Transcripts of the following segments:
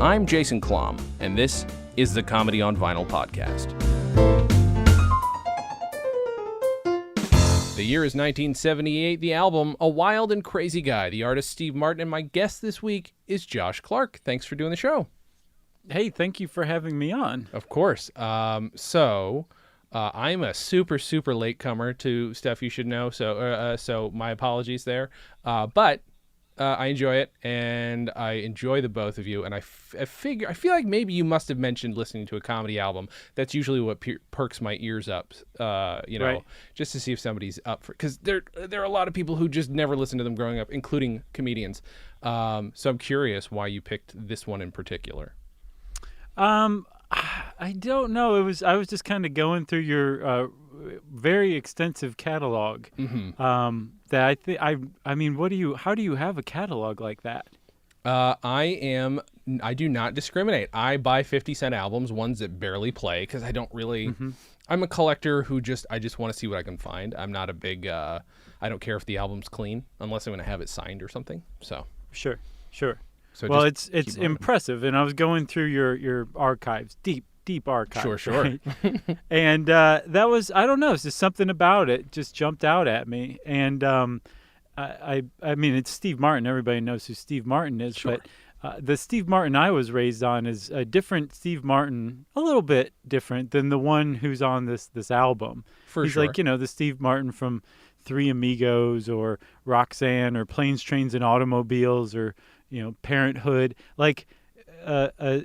I'm Jason Klom, and this is the Comedy on Vinyl podcast. The year is 1978, the album A Wild and Crazy Guy, the artist Steve Martin, and my guest this week is Josh Clark. Thanks for doing the show. Hey, thank you for having me on. Of course. I'm a super latecomer to stuff you should know, so my apologies there. But I enjoy it, and I enjoy the both of you, and I feel like maybe you must have mentioned listening to a comedy album. That's usually what perks my ears up, Right. just to see if somebody's up for, because there are a lot of people who just never listened to them growing up, including comedians. So I'm curious why you picked this one in particular. I don't know. I was just kind of going through your very extensive catalog. Mm-hmm. That how do you have a catalog like that? I do not discriminate. I buy 50-cent albums, ones that barely play, because I don't really, I'm a collector who I just want to see what I can find. I'm not a big, I don't care if the album's clean, unless I'm going to have it signed or something, so. Sure. So Well, it's impressive, and I was going through your archives, deep archives. Sure. Right? And that was, I don't know, it's just something about it just jumped out at me. And I mean, it's Steve Martin. Everybody knows who Steve Martin is. Sure. But the Steve Martin I was raised on is a different Steve Martin, a little bit different than the one who's on this album. He's sure. like, the Steve Martin from Three Amigos or Roxanne or Planes, Trains, and Automobiles or, Parenthood. Like I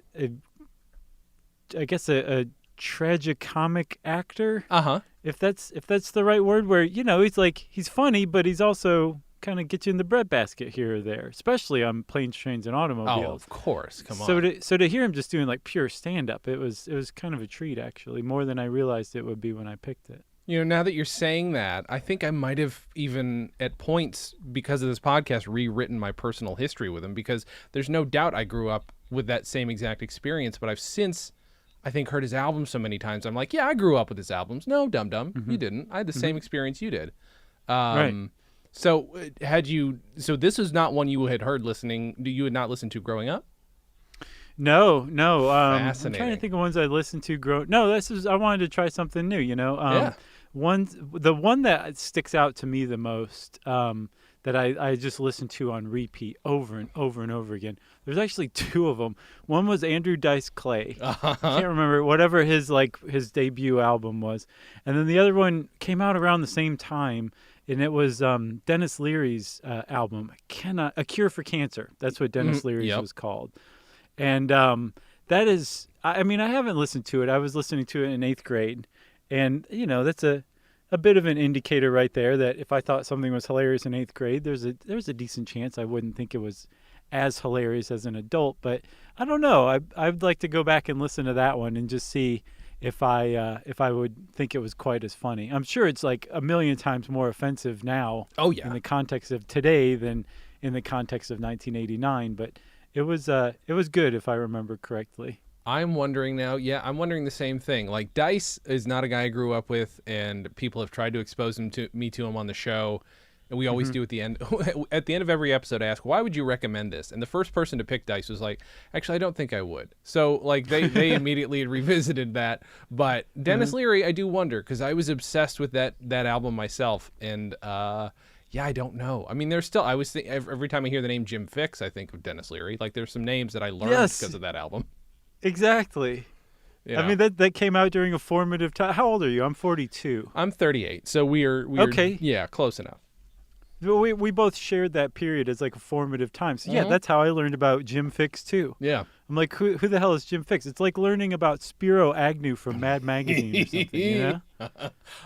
guess a tragicomic actor. If that's the right word, where he's funny, but he's also kind of gets you in the breadbasket here or there, especially on Planes, Trains, and Automobiles. Oh, of course, come on. So to hear him just doing like pure stand up, it was kind of a treat, actually, more than I realized it would be when I picked it. Now that you're saying that, I think I might have even at points, because of this podcast, rewritten my personal history with him, because there's no doubt I grew up with that same exact experience, but I've since, I think, heard his albums so many times. I'm like, yeah, I grew up with his albums. No, dum-dum, you didn't. I had the same experience you did. Right. So this was not one you had you had not listened to growing up? No. I'm Fascinating. trying to think of ones I listened to No, I wanted to try something new, Yeah. The one that sticks out to me the most, that I just listened to on repeat over and over and over again. There's actually two of them. One was Andrew Dice Clay. I can't remember whatever his debut album was. And then the other one came out around the same time, and it was Dennis Leary's album, A Cure for Cancer. That's what Dennis Leary's was called. And that is, I mean, I haven't listened to it. I was listening to it in 8th grade. And, that's a bit of an indicator right there that if I thought something was hilarious in 8th grade, there's a decent chance I wouldn't think it was as hilarious as an adult. But I don't know. I'd like to go back and listen to that one and just see if I would think it was quite as funny. I'm sure it's like a million times more offensive now. Oh, yeah. In the context of today than in the context of 1989. But it was good, if I remember correctly. I'm wondering now, I'm wondering the same thing. Like, Dice is not a guy I grew up with, and people have tried to expose me to him on the show, and we always do at the end. At the end of every episode, I ask, why would you recommend this? And the first person to pick Dice was like, actually, I don't think I would. So, like, they immediately had revisited that. But Dennis Leary, I do wonder, because I was obsessed with that album myself, and I don't know. I mean, there's still, I was every time I hear the name Jim Fixx, I think of Dennis Leary. Like, there's some names that I learned because of that album. Exactly. I mean, that came out during a formative time. How old are you? I'm 42. I'm 38. So we're okay. Yeah, close enough. We both shared that period as like a formative time. So that's how I learned about Jim Fixx too. Yeah. I'm like, who the hell is Jim Fixx? It's like learning about Spiro Agnew from Mad Magazine or something,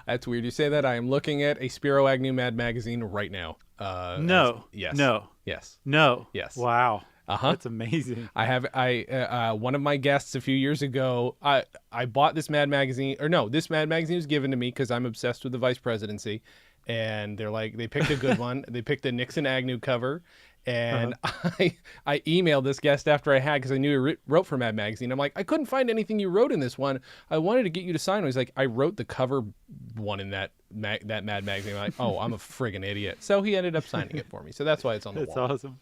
That's weird you say that. I am looking at a Spiro Agnew Mad Magazine right now. No. Yes. No. Yes. No. Yes. Wow. That's amazing. One of my guests a few years ago, I bought this Mad Magazine, this Mad Magazine was given to me because I'm obsessed with the vice presidency, and they picked a good one. They picked the Nixon Agnew cover, And I emailed this guest after I had, because I knew he wrote for Mad Magazine. I'm like, I couldn't find anything you wrote in this one. I wanted to get you to sign. He's like, I wrote the cover one in that Mad Magazine. I'm like, oh, I'm a friggin' idiot. So he ended up signing it for me. So that's why it's on the wall. That's awesome.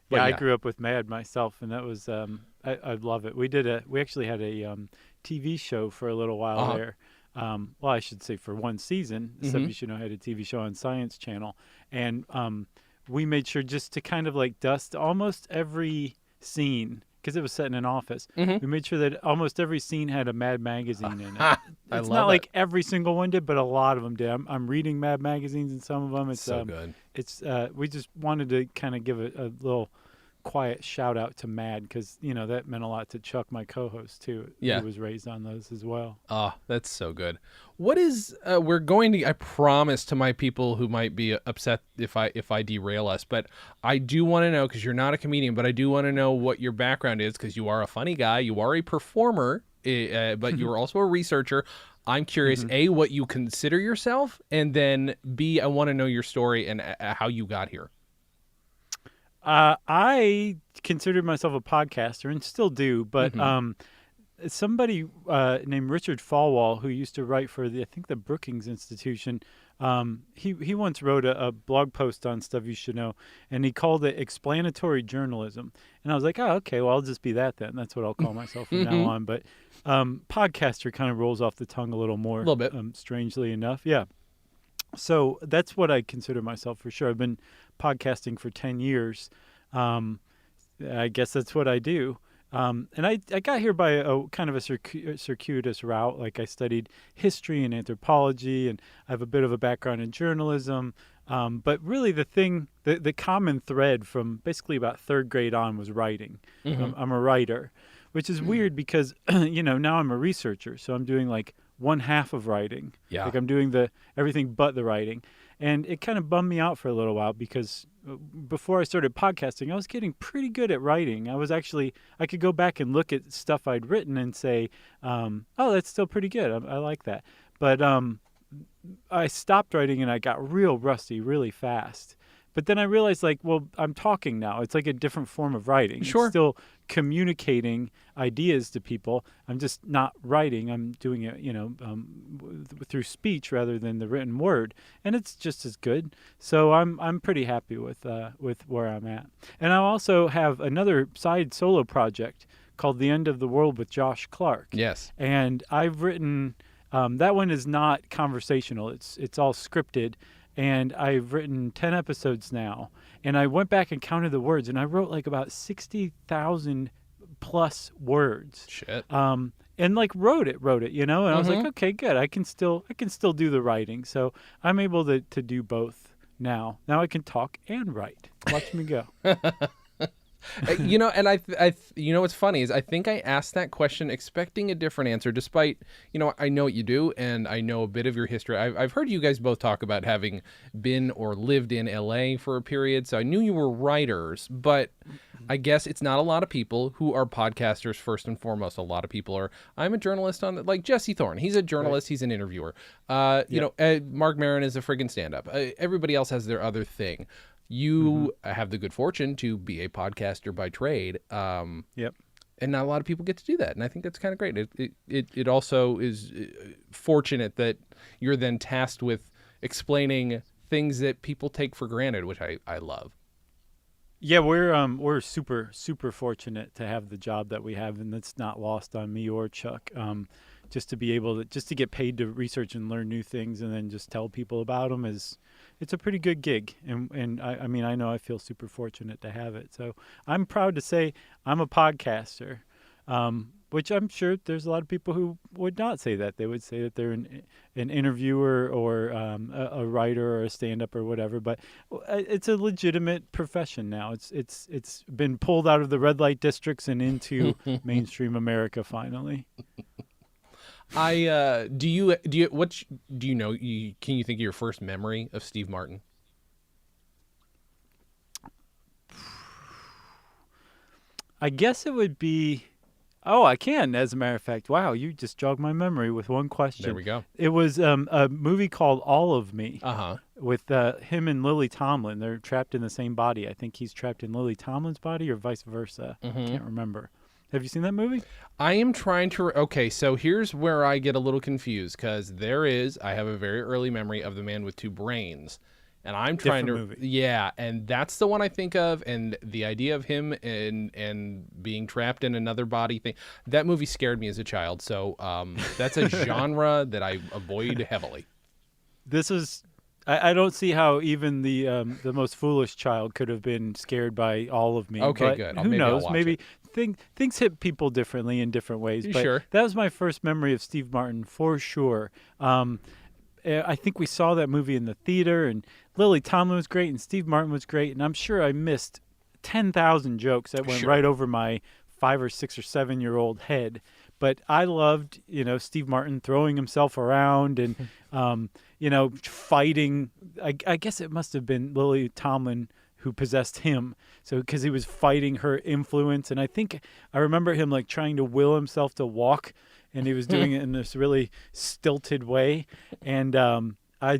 But Yeah, I grew up with Mad myself, and that was I love it. We actually had a TV show for a little while there. Well, I should say for one season. Some of you should know, had a TV show on Science Channel, and we made sure just to kind of like dust almost every scene, because it was set in an office. We made sure that almost every scene had a Mad Magazine in it. It's not like every single one did, but a lot of them did. I'm reading Mad Magazines in some of them. It's so good. It's we just wanted to kind of give a little quiet shout out to Mad, because that meant a lot to Chuck, my co-host too. Yeah, he was raised on those as well. Oh, that's so good. What is we're going to? I promise to my people who might be upset if I derail us, but I do want to know, because you're not a comedian, but I do want to know what your background is, because you are a funny guy, you are a performer, but you are also a researcher. I'm curious, A, what you consider yourself, and then B, I want to know your story and how you got here. I considered myself a podcaster and still do, but somebody named Richard Falwell, who used to write for I think the Brookings Institution, he once wrote a blog post on Stuff You Should Know, and he called it explanatory journalism. And I was like, oh, okay, well, I'll just be that then. That's what I'll call myself from now on. But podcaster kind of rolls off the tongue a little more. A little bit. Strangely enough, yeah. So that's what I consider myself for sure. I've been podcasting for 10 years. I guess that's what I do. And I got here by a kind of a circuitous route. Like, I studied history and anthropology, and I have a bit of a background in journalism. But really the common thread from basically about third grade on was writing. I'm a writer, which is weird because, now I'm a researcher. So I'm doing like one half of writing. Yeah. Like, I'm doing everything but the writing. And it kind of bummed me out for a little while, because before I started podcasting, I was getting pretty good at writing. I could go back and look at stuff I'd written and say, oh, that's still pretty good. I like that. But I stopped writing and I got real rusty really fast. But then I realized, like, well, I'm talking now. It's like a different form of writing. Sure. It's still communicating ideas to people. I'm just not writing. I'm doing it, through speech rather than the written word, and it's just as good. So I'm pretty happy with where I'm at. And I also have another side solo project called The End of the World with Josh Clark. Yes. And I've written that one is not conversational. It's all scripted. And I've written 10 episodes now. And I went back and counted the words, and I wrote like about 60,000 plus words. Shit. And like wrote it, And I was like, okay, good. I can still do the writing. So I'm able to do both now. Now I can talk and write. Watch me go. And what's funny is I think I asked that question expecting a different answer, despite, I know what you do and I know a bit of your history. I've heard you guys both talk about having been or lived in LA for a period, so I knew you were writers, but I guess it's not a lot of people who are podcasters first and foremost. A lot of people are, I'm a journalist like Jesse Thorne. He's a journalist. Right. He's an interviewer. Mark Maron is a friggin' stand-up. Everybody else has their other thing. You have the good fortune to be a podcaster by trade. Yep. And not a lot of people get to do that. And I think that's kind of great. It also is fortunate that you're then tasked with explaining things that people take for granted, which I love. Yeah, we're super, super fortunate to have the job that we have, and that's not lost on me or Chuck. Just to be able to get paid to research and learn new things and then just tell people about them it's a pretty good gig. And I mean, I know I feel super fortunate to have it. So I'm proud to say I'm a podcaster, which I'm sure there's a lot of people who would not say that. They would say that they're an interviewer or a writer or a stand-up or whatever. But it's a legitimate profession now. It's been pulled out of the red light districts and into mainstream America finally. Can you think of your first memory of Steve Martin? I guess it would be, I can, as a matter of fact. Wow, you just jogged my memory with one question. There we go. It was a movie called All of Me. with him and Lily Tomlin. They're trapped in the same body. I think he's trapped in Lily Tomlin's body or vice versa. I can't remember. Have you seen that movie? I am trying to. Okay, so here's where I get a little confused because I have a very early memory of The Man with Two Brains. And I'm trying Different movie. yeah, and that's the one I think of, and the idea of him and being trapped in another body thing. That movie scared me as a child, so that's a genre that I avoid heavily. This is. I don't see how even the most foolish child could have been scared by all of me. Okay, but good. Who knows? Maybe it. things hit people differently in different ways. But Sure. that was my first memory of Steve Martin for sure. I think we saw that movie in the theater, and Lily Tomlin was great, and Steve Martin was great, and I'm sure I missed 10,000 jokes that went right over my 5 or 6 or 7-year-old head. But I loved, Steve Martin throwing himself around and, fighting. I guess it must have been Lily Tomlin who possessed him. So because he was fighting her influence, and I remember him like trying to will himself to walk, and he was doing it in this really stilted way. And I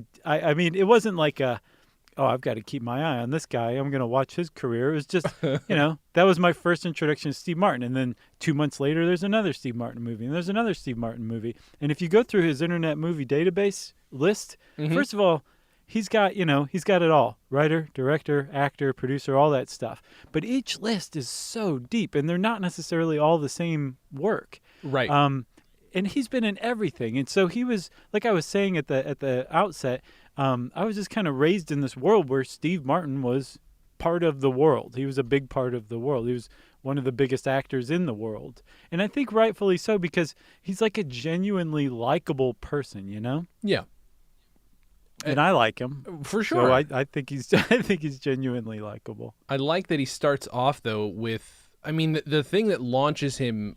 mean, it wasn't like I've got to keep my eye on this guy. I'm going to watch his career. It was just, that was my first introduction to Steve Martin. And then 2 months later, there's another Steve Martin movie, and there's another Steve Martin movie. And if you go through his Internet Movie Database list, first of all, he's got it all: writer, director, actor, producer, all that stuff. But each list is so deep, and they're not necessarily all the same work. Right. And he's been in everything. And so he was, like I was saying at the outset, I was just kind of raised in this world where Steve Martin was part of the world. He was a big part of the world. He was one of the biggest actors in the world. And I think rightfully so, because he's like a genuinely likable person, Yeah. And I like him. For sure. So I think he's genuinely likable. I like that he starts off though with, I mean, the thing that launches him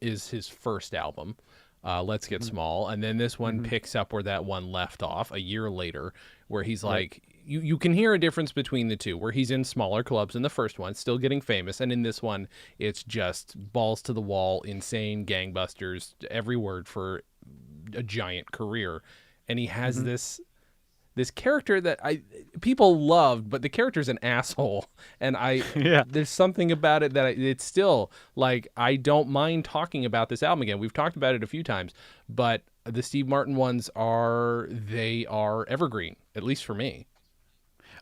is his first album, Let's Get Small, and then this one picks up where that one left off a year later, where he's like, you can hear a difference between the two, where he's in smaller clubs in the first one, still getting famous, and in this one, it's just balls to the wall, insane gangbusters, every word for a giant career, and he has this character that people loved, but the character's an asshole, and there's something about it that it's still like, I don't mind talking about this album again. We've talked about it a few times, but the Steve Martin ones are evergreen, at least for me.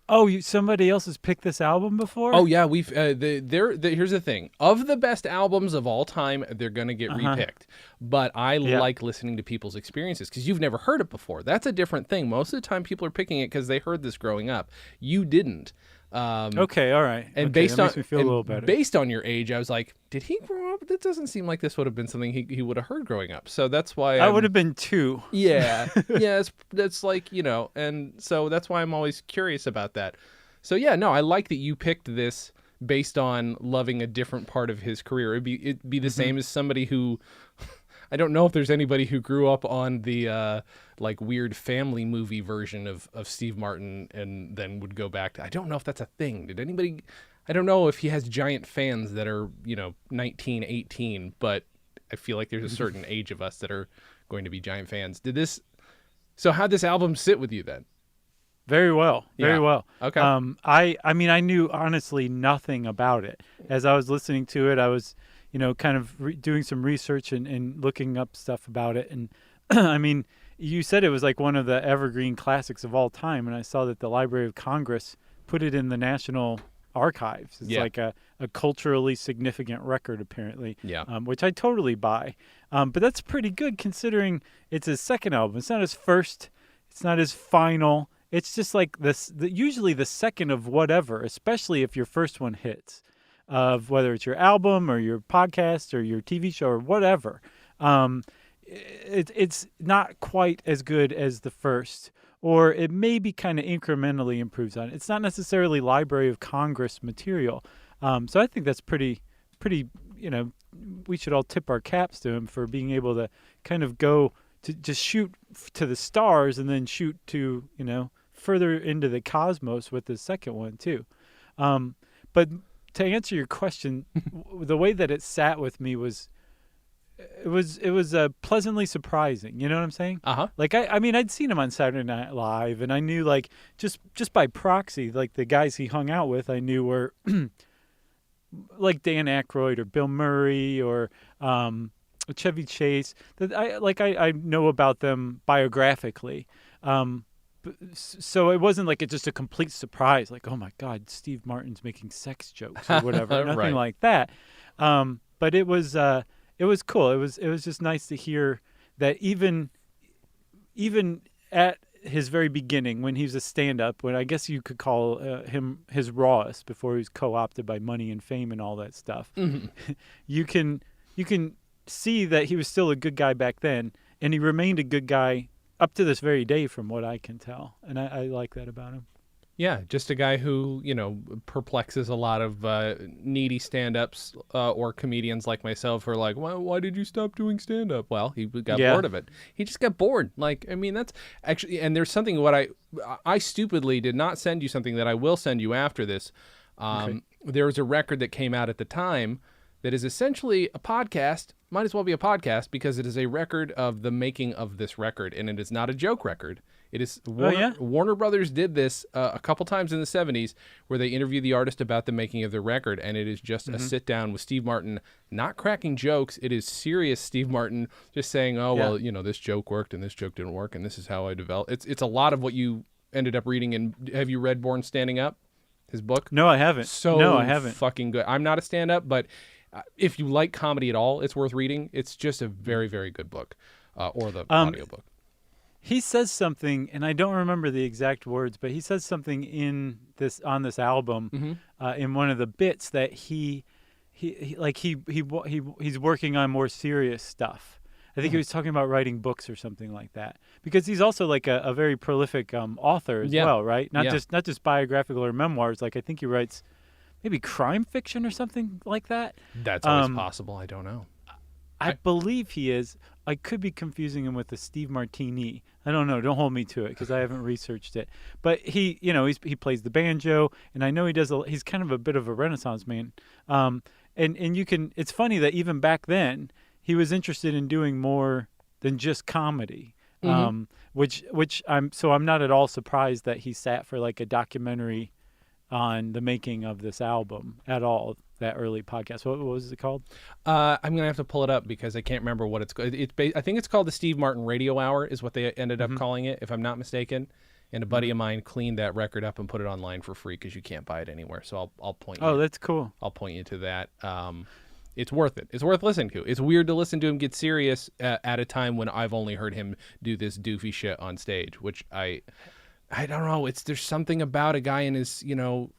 Oh, somebody else has picked this album before? Oh yeah, we've here's the thing. Of the best albums of all time, they're going to get repicked. But I like listening to people's experiences because you've never heard it before. That's a different thing. Most of the time people are picking it because they heard this growing up. You didn't. Okay, all right. And that makes me feel a little better. Based on your age, I was like, did he grow up? That doesn't seem like this would have been something he would have heard growing up. So that's why I would have been 2. Yeah. Yeah, that's like, and so that's why I'm always curious about that. So yeah, no, I like that you picked this based on loving a different part of his career. It'd be the same as somebody who I don't know if there's anybody who grew up on the like weird family movie version of Steve Martin and then would go back to, I don't know if that's a thing. Did anybody, I don't know if he has giant fans that are, 19, 18, but I feel like there's a certain age of us that are going to be giant fans. So how'd this album sit with you then? Very well. Very well. Okay. I mean, I knew honestly nothing about it. As I was listening to it, I was, kind of doing some research and looking up stuff about it. And I mean, you said it was like one of the evergreen classics of all time. And I saw that the Library of Congress put it in the National Archives. It's like a culturally significant record, apparently. Yeah. Which I totally buy. But that's pretty good considering it's his second album. It's not his first. It's not his final. It's just like this. Usually the second of whatever, especially if your first one hits, of whether it's your album or your podcast or your TV show or whatever. It's not quite as good as the first, or it maybe kind of incrementally improves on it. It's not necessarily Library of Congress material. So I think that's pretty. We should all tip our caps to him for being able to kind of go to just shoot to the stars and then shoot to, further into the cosmos with the second one too. But to answer your question, the way that it sat with me was it was pleasantly surprising. You know what I'm saying? Uh-huh. Like I mean, I'd seen him on Saturday Night Live, and I knew like just by proxy, like the guys he hung out with, I knew were like Dan Aykroyd or Bill Murray or Chevy Chase. That I know about them biographically. So it wasn't like it's just a complete surprise, like, oh my God, Steve Martin's making sex jokes or whatever, nothing Right. like that. But it was cool. It was just nice to hear that even at his very beginning, when he was a stand-up, when I guess you could call him his rawest before he was co-opted by money and fame and all that stuff, you can see that he was still a good guy back then, and he remained a good guy up to this very day, from what I can tell, and I like that about him. Yeah, just a guy who, perplexes a lot of needy stand-ups or comedians like myself who are like, why did you stop doing stand-up? Well, he got bored of it. He just got bored. Like, I mean, that's actually, and there's something I stupidly did not send you something that I will send you after this. Okay. There was a record that came out at the time that is essentially a podcast, might as well be a podcast, because it is a record of the making of this record, and it is not a joke record. It is Warner Brothers did this a couple times in the 70s, where they interview the artist about the making of the record, and it is just a sit down with Steve Martin, not cracking jokes. It is serious Steve Martin just saying, well, this joke worked and this joke didn't work, and this is how I developed. It's a lot of what you ended up reading. And have you read Born Standing Up, his book? No, I haven't. No, I haven't. Fucking good. I'm not a stand-up, but if you like comedy at all, it's worth reading. It's just a very, very good book, or the audiobook. He says something, and I don't remember the exact words, but he says something on this album, in one of the bits, that he's working on more serious stuff. I think he was talking about writing books or something like that, because he's also like a very prolific author as well, right? Not just biographical or memoirs. Like I think he writes maybe crime fiction or something like that. That's always possible. I don't know. I believe he is. I could be confusing him with the Steve Martini. I don't know. Don't hold me to it because I haven't researched it. But he plays the banjo, and I know he does. He's kind of a bit of a Renaissance man. And you can. It's funny that even back then he was interested in doing more than just comedy. Which I'm not at all surprised that he sat for like a documentary on the making of this album at all. That early podcast. What was it called? I'm gonna have to pull it up because I can't remember what it's called. I think it's called the Steve Martin Radio Hour, is what they ended up calling it, if I'm not mistaken. And a buddy of mine cleaned that record up and put it online for free because you can't buy it anywhere. So I'll point you. Oh, that's cool. I'll point you to that. It's worth it. It's worth listening to. It's weird to listen to him get serious at a time when I've only heard him do this doofy shit on stage, which I don't know. There's something about a guy in his,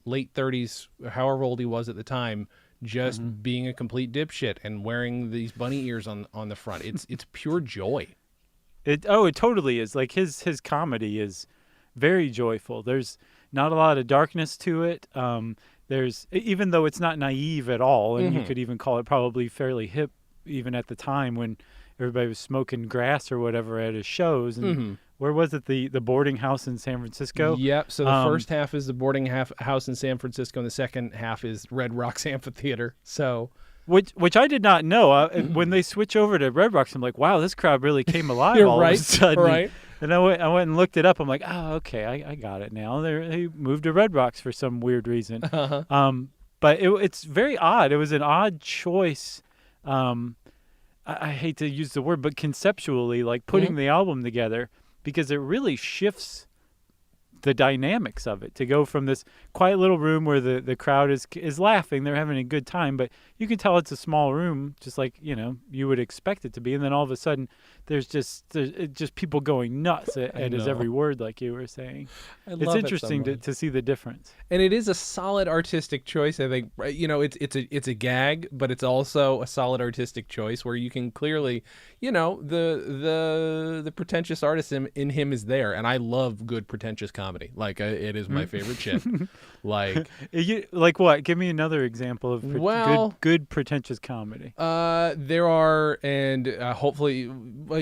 late 30s, however old he was at the time, just being a complete dipshit and wearing these bunny ears on the front. It's pure joy. It totally is. Like his comedy is very joyful. There's not a lot of darkness to it. There's, even though it's not naive at all, and you could even call it probably fairly hip even at the time when everybody was smoking grass or whatever at his shows. And where was it? The boarding house in San Francisco? Yep. So the first half is the boarding house in San Francisco, and the second half is Red Rocks Amphitheater. So, which I did not know. When they switch over to Red Rocks, I'm like, wow, this crowd really came alive all of a sudden. Right. And I went and looked it up. I'm like, oh, okay, I got it now. They moved to Red Rocks for some weird reason. But it's very odd. It was an odd choice. I hate to use the word, but conceptually, like putting the album together, because it really shifts the dynamics of it, to go from this quiet little room where the crowd is laughing, they're having a good time, but you can tell it's a small room, just like you would expect it to be, and then all of a sudden there's just people going nuts at his every word, like you were saying. It's interesting to see the difference, and it is a solid artistic choice. I think it's a gag, but it's also a solid artistic choice where you can clearly, the pretentious artist in him is there, and I love good pretentious comedy. Like it is my favorite shit. Like like what? Give me another example of good good pretentious comedy? There are, and hopefully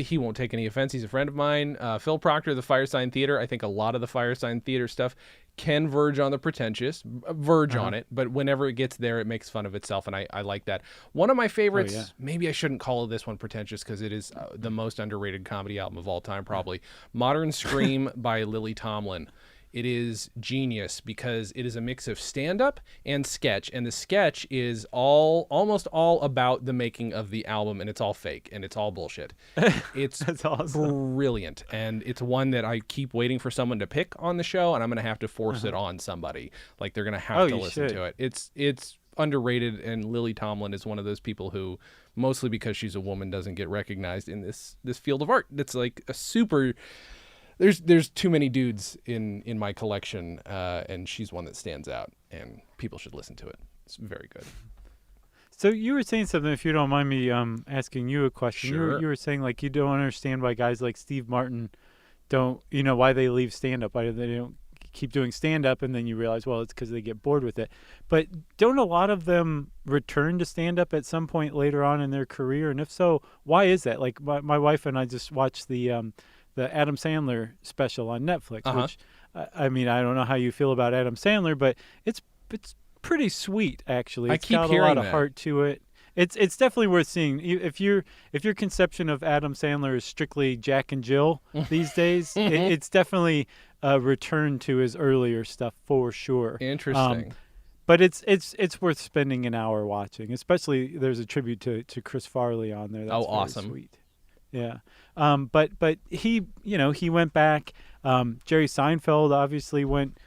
he won't take any offense. He's a friend of mine. Phil Proctor, the Firesign Theater. I think a lot of the Firesign Theater stuff can verge on the pretentious, on it, but whenever it gets there, it makes fun of itself, and I like that. One of my favorites, maybe I shouldn't call this one pretentious because it is the most underrated comedy album of all time, probably. Modern Scream by Lily Tomlin. It is genius because it is a mix of stand-up and sketch, and the sketch is almost all about the making of the album, and it's all fake, and it's all bullshit. It's That's awesome. brilliant, and it's one that I keep waiting for someone to pick on the show, and I'm going to have to force it on somebody. Like, they're going to have to listen to it. It's underrated, and Lily Tomlin is one of those people who, mostly because she's a woman, doesn't get recognized in this field of art. It's like a super... There's too many dudes in my collection, and she's one that stands out, and people should listen to it. It's very good. So you were saying something, if you don't mind me asking you a question. Sure. You were saying, like, you don't understand why guys like Steve Martin don't, why they leave stand-up, why they don't keep doing stand-up, and then you realize, well, it's because they get bored with it. But don't a lot of them return to stand-up at some point later on in their career? And if so, why is that? Like, my wife and I just watched the Adam Sandler special on Netflix, which, I mean, I don't know how you feel about Adam Sandler, but it's pretty sweet, actually. It's got a lot of heart to it. It's definitely worth seeing. If your conception of Adam Sandler is strictly Jack and Jill these days, it's definitely a return to his earlier stuff for sure. Interesting. But it's worth spending an hour watching, especially there's a tribute to Chris Farley on there. That's awesome. Sweet. Yeah. But he went back. Jerry Seinfeld obviously went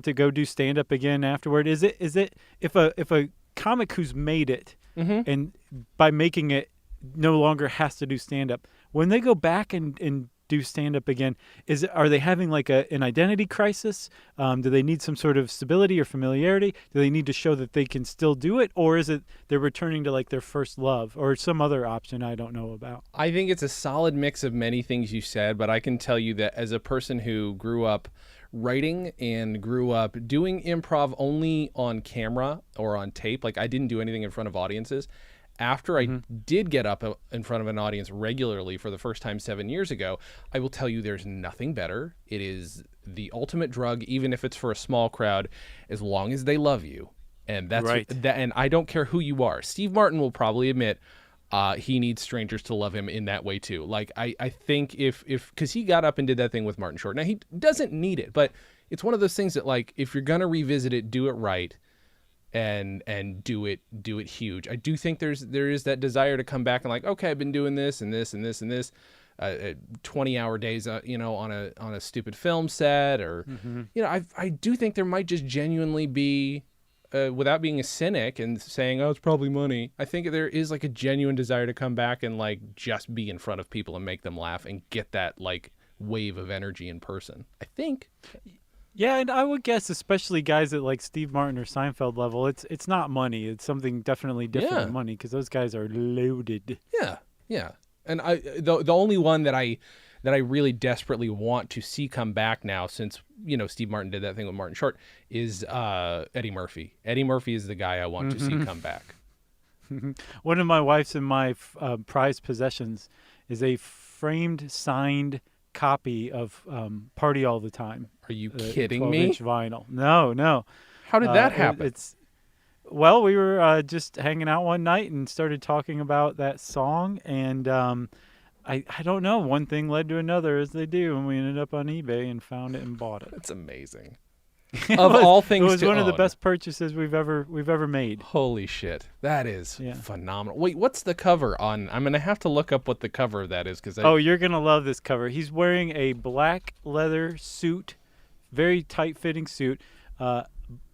to go do stand up again afterward. Is it if a comic who's made it and by making it no longer has to do stand up, when they go back and do stand up again, are they having like an identity crisis? Do they need some sort of stability or familiarity? Do they need to show that they can still do it, or is it they're returning to like their first love, or some other option I don't know about? I think it's a solid mix of many things you said, but I can tell you that as a person who grew up writing and grew up doing improv only on camera or on tape, like I didn't do anything in front of audiences. After I did get up in front of an audience regularly for the first time 7 years ago, I will tell you there's nothing better. It is the ultimate drug, even if it's for a small crowd, as long as they love you. And that's right. And I don't care who you are. Steve Martin will probably admit he needs strangers to love him in that way too. Like I think if because he got up and did that thing with Martin Short. Now he doesn't need it, but it's one of those things that, like, if you're gonna revisit it, do it right. And do it huge. I do think there is that desire to come back and, like, okay, I've been doing this and this and this and this, 20-hour days, on a stupid film set, or I do think there might just genuinely be, without being a cynic and saying, oh, it's probably money. I think there is like a genuine desire to come back and, like, just be in front of people and make them laugh and get that, like, wave of energy in person. I think. Yeah, and I would guess, especially guys at like Steve Martin or Seinfeld level, it's not money. It's something definitely different than money, because those guys are loaded. Yeah. And the only one that I really desperately want to see come back now, since Steve Martin did that thing with Martin Short, is Eddie Murphy. Eddie Murphy is the guy I want to see come back. One of my wife's and my prized possessions is a framed, signed copy of Party All the Time. Are you kidding me? 12-inch vinyl. No. How did that happen? Well, we were just hanging out one night and started talking about that song, and I don't know. One thing led to another, as they do, and we ended up on eBay and found it and bought it. That's amazing. Of all things, it was one of the best purchases we've ever made. Holy shit, that is phenomenal. Wait, what's the cover on? I'm gonna have to look up what the cover of that is, because you're gonna love this cover. He's wearing a black leather suit, very tight-fitting suit,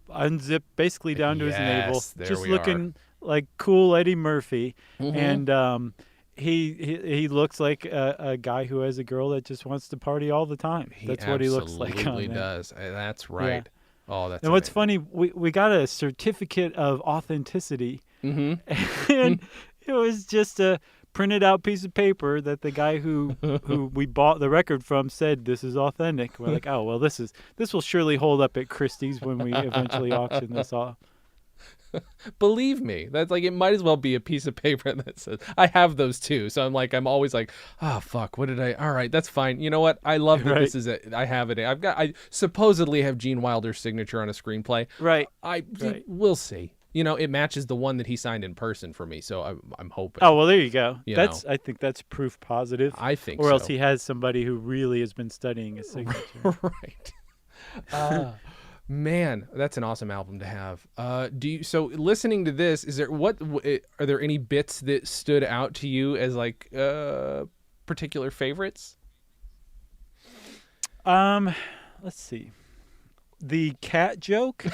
unzipped basically down to his navel, just looking like cool Eddie Murphy, and he looks like a guy who has a girl that just wants to party all the time. That's what he looks like. Absolutely does. That's right. Yeah. Oh, that's. And what's funny, we got a certificate of authenticity, and it was just a printed out piece of paper that the guy who we bought the record from said this is authentic. We're like, oh well, this will surely hold up at Christie's when we eventually auction this off. Believe me, that's like, it might as well be a piece of paper that says, I have those too. So I'm always like, oh fuck, what did all right, that's fine. You know what? I love that this is it. I have it. I supposedly have Gene Wilder's signature on a screenplay. Right. We'll see. It matches the one that he signed in person for me. So I'm hoping. Oh, well, there you go. I think that's proof positive. I think or so. else he has somebody who really has been studying his signature. Right. Man, that's an awesome album to have. So listening to this, are there any bits that stood out to you as like particular favorites? Let's see. The cat joke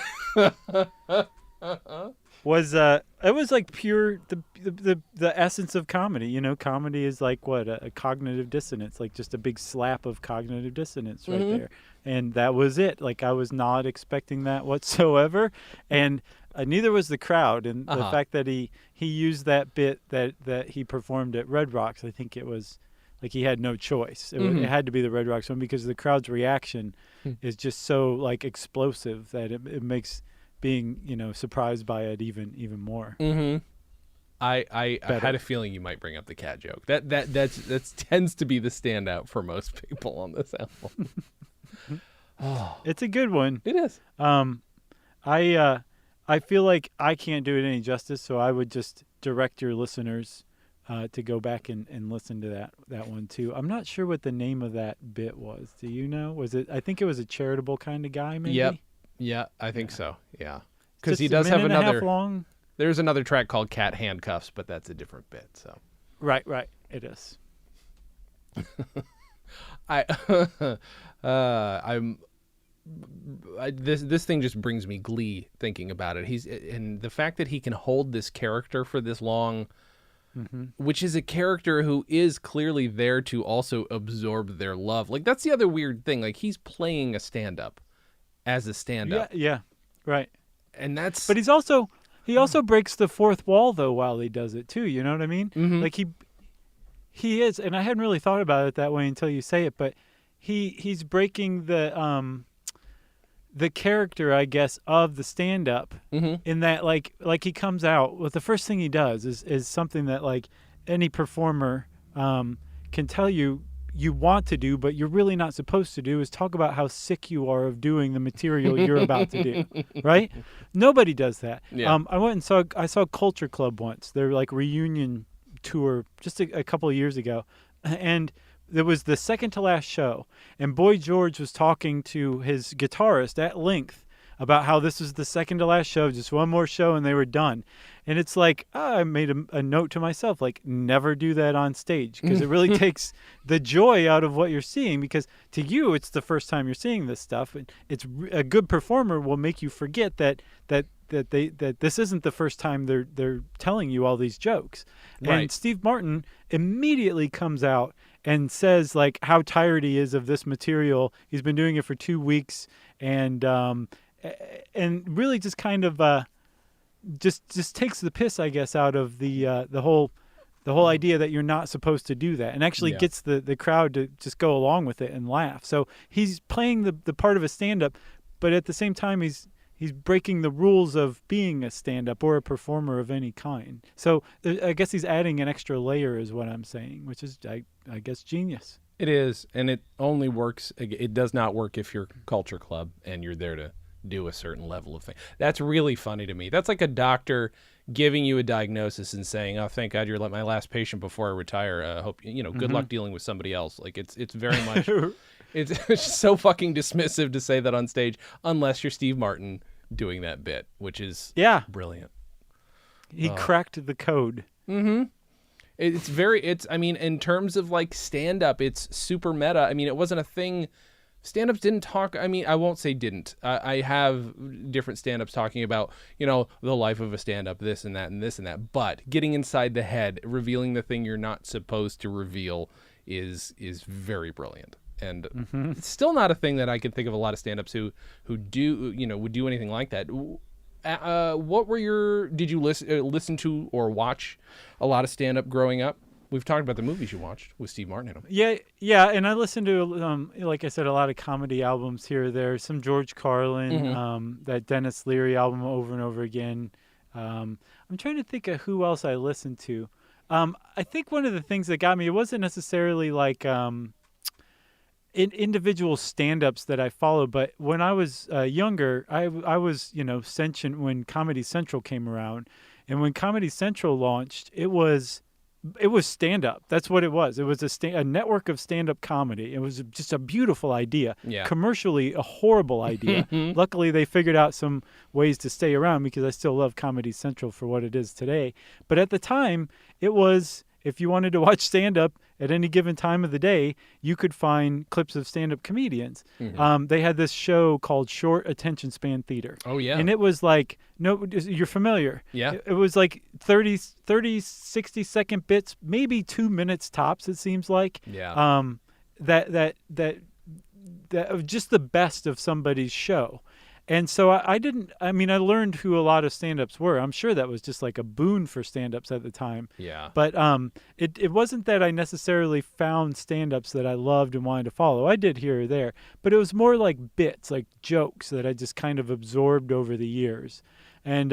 was it was like pure the essence of comedy. Comedy is like what a cognitive dissonance, like just a big slap of cognitive dissonance right there. And that was it. Like, I was not expecting that whatsoever, and neither was the crowd. And the fact that he used that bit that he performed at Red Rocks, I think it was like he had no choice. It had to be the Red Rocks one, because the crowd's reaction is just so like explosive that it makes being surprised by it even more. I had a feeling you might bring up the cat joke. That tends to be the standout for most people on this album. Oh. It's a good one. It is. I feel like I can't do it any justice, so I would just direct your listeners to go back and listen to that one too. I'm not sure what the name of that bit was. Do you know? Was it? I think it was a charitable kind of guy, maybe. Yep. Yeah, I think so. Yeah, because he does have another. Long. There's another track called "Cat Handcuffs," but that's a different bit. So. Right. It is. This thing just brings me glee thinking about it. And the fact that he can hold this character for this long, which is a character who is clearly there to also absorb their love. Like, that's the other weird thing. Like, he's playing a stand-up as a stand-up. Yeah, right. And that's... But he also breaks the fourth wall, though, while he does it, too. You know what I mean? Like, he is, and I hadn't really thought about it that way until you say it, but he's breaking the character, I guess, of the stand-up in that, like he comes out with the first thing he does is something that like any performer can tell you want to do, but you're really not supposed to do, is talk about how sick you are of doing the material you're about to do, right? Nobody does that. Yeah. I saw Culture Club once. Their like reunion tour just a couple of years ago, and it was the second to last show, and Boy George was talking to his guitarist at length about how this was the second to last show, just one more show and they were done. And it's like, I made a note to myself, like, never do that on stage, because it really takes the joy out of what you're seeing, because to you it's the first time you're seeing this stuff. And it's a good performer will make you forget that this isn't the first time they're telling you all these jokes. Right. And Steve Martin immediately comes out and says like how tired he is of this material. He's been doing it for 2 weeks, and really just kind of just takes the piss, I guess, out of the whole idea that you're not supposed to do that, and actually gets the crowd to just go along with it and laugh. So he's playing the part of a stand-up, but at the same time he's breaking the rules of being a stand-up or a performer of any kind. So I guess he's adding an extra layer is what I'm saying, which is, I guess, genius. It is, and it only works. It does not work if you're Culture Club and you're there to do a certain level of thing. That's really funny to me. That's like a doctor giving you a diagnosis and saying, "Oh, thank God you're my last patient before I retire. Hope good luck dealing with somebody else." Like it's very much it's so fucking dismissive to say that on stage, unless you're Steve Martin doing that bit, which is brilliant. He cracked the code. I mean, in terms of like stand up, it's super meta. I mean, it wasn't a thing. Stand-ups didn't talk. I mean, I won't say didn't. I have different stand-ups talking about, the life of a stand-up, this and that and this and that. But getting inside the head, revealing the thing you're not supposed to reveal is very brilliant. And it's still not a thing that I can think of a lot of stand-ups who do, would do anything like that. What were did you listen to or watch a lot of stand-up growing up? We've talked about the movies you watched with Steve Martin in them. Yeah, and I listened to, like I said, a lot of comedy albums here or there, some George Carlin, that Dennis Leary album over and over again. I'm trying to think of who else I listened to. I think one of the things that got me, it wasn't necessarily like individual stand-ups that I followed, but when I was younger, I was, sentient when Comedy Central came around. And when Comedy Central launched, it was stand-up. That's what it was. It was a network of stand-up comedy. It was just a beautiful idea. Yeah. Commercially, a horrible idea. Luckily, they figured out some ways to stay around because I still love Comedy Central for what it is today. But at the time, it was, if you wanted to watch stand-up at any given time of the day, you could find clips of stand-up comedians. They had this show called Short Attention Span Theater. Oh, yeah. And it was like, no, you're familiar. Yeah. It was like 30, 60-second bits, maybe 2 minutes tops, it seems like. Yeah. That just the best of somebody's show. And so I learned who a lot of stand-ups were. I'm sure that was just like a boon for stand-ups at the time. Yeah. But it wasn't that I necessarily found stand-ups that I loved and wanted to follow. I did here or there. But it was more like bits, like jokes that I just kind of absorbed over the years. And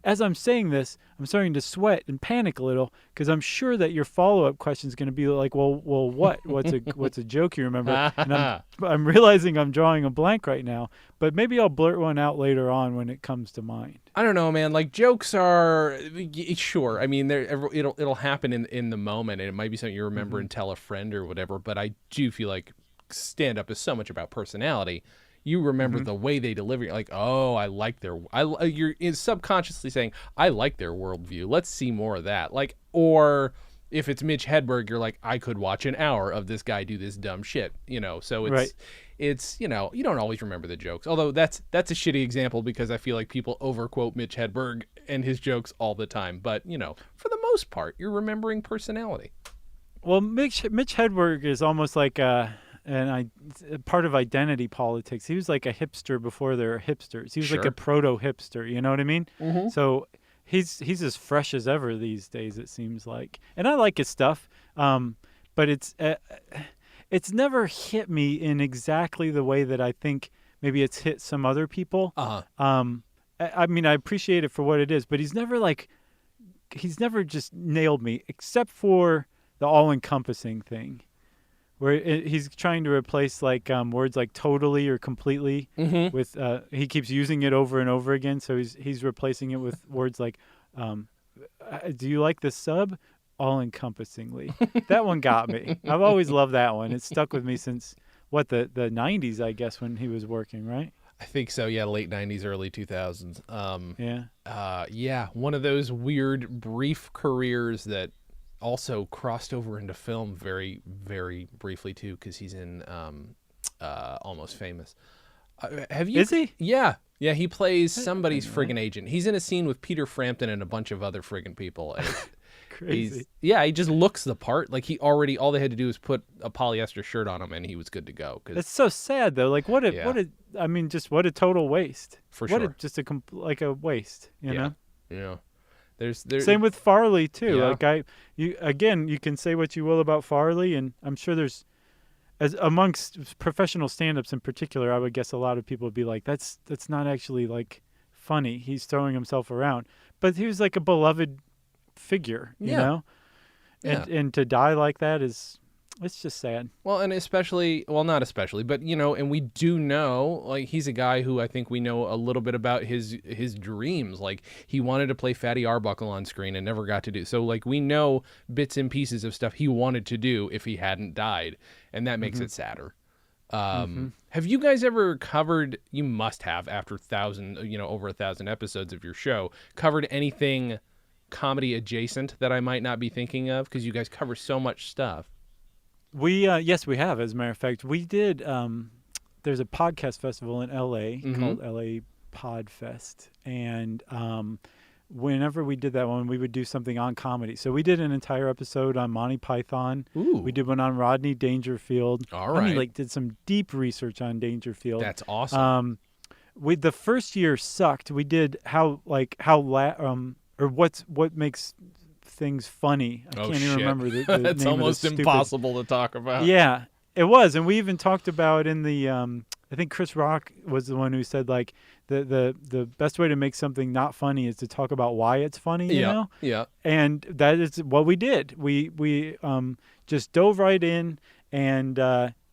as I'm saying this, I'm starting to sweat and panic a little because I'm sure that your follow-up question is going to be like, well, what? What's a joke you remember? And I'm realizing I'm drawing a blank right now, but maybe I'll blurt one out later on when it comes to mind. I don't know, man. Like, jokes are sure. I mean, it'll happen in the moment, and it might be something you remember and tell a friend or whatever. But I do feel like stand-up is so much about personality. You remember the way they deliver. You're like, oh, I like you're subconsciously saying, I like their worldview. Let's see more of that. Like, or if it's Mitch Hedberg, you're like, I could watch an hour of this guy do this dumb shit. So it's you don't always remember the jokes. Although that's a shitty example because I feel like people overquote Mitch Hedberg and his jokes all the time. But for the most part, you're remembering personality. Well, Mitch Hedberg is almost like part of identity politics. He was like a hipster before there were hipsters. He was like a proto-hipster, you know what I mean? So he's as fresh as ever these days, it seems like. And I like his stuff, but it's never hit me in exactly the way that I think maybe it's hit some other people. I mean, I appreciate it for what it is, but he's never just nailed me, except for the all-encompassing thing, where he's trying to replace like words like totally or completely with he keeps using it over and over again. So he's replacing it with words like, do you like the sub? All encompassingly. That one got me. I've always loved that one. It's stuck with me since the 90s, I guess, when he was working, right? I think so. Yeah. Late 90s, early 2000s. Yeah. One of those weird brief careers that also crossed over into film very, very briefly too, because he's in Almost Famous. Is he? Yeah, he plays somebody's friggin' agent. He's in a scene with Peter Frampton and a bunch of other friggin' people. And Crazy. He just looks the part. Like all they had to do was put a polyester shirt on him and he was good to go. It's so sad though. Like what a total waste. For sure. Like a waste, you know? Yeah. There's Same with Farley too. Yeah. Like you can say what you will about Farley, and I'm sure there's, as amongst professional stand-ups in particular, I would guess a lot of people would be like, that's not actually like funny. He's throwing himself around, but he was like a beloved figure, you know. And to die like that it's just sad. Well, and not especially, but and we do know, like, he's a guy who I think we know a little bit about his dreams. Like, he wanted to play Fatty Arbuckle on screen and never got to do. So, like, we know bits and pieces of stuff he wanted to do if he hadn't died, and that makes it sadder. Have you guys ever covered? You must have, after over 1,000 episodes of your show, covered anything comedy adjacent that I might not be thinking of? Because you guys cover so much stuff. Yes, we have. As a matter of fact, we did. There's a podcast festival in LA called LA Podfest, and whenever we did that one, we would do something on comedy. So we did an entire episode on Monty Python. Ooh. We did one on Rodney Dangerfield. All right. I mean, did some deep research on Dangerfield. That's awesome. The first year sucked. We did what makes things funny. I can't even remember the It's name almost of the impossible to talk about. Yeah, it was, and we even talked about in the I think Chris Rock was the one who said like the best way to make something not funny is to talk about why it's funny, you Yeah, know? yeah. And that is what we did. We just dove right in and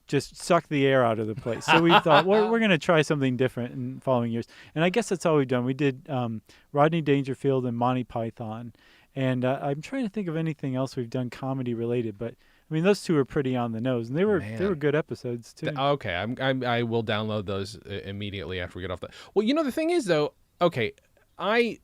just sucked the air out of the place. So we thought we're going to try something different in following years. And I guess that's all we've done. We did Rodney Dangerfield and Monty Python. And I'm trying to think of anything else we've done comedy related, but I mean those two are pretty on the nose, and they were good episodes too. Okay, I will download those immediately after we get off the. Well, you know the thing is though. Okay, I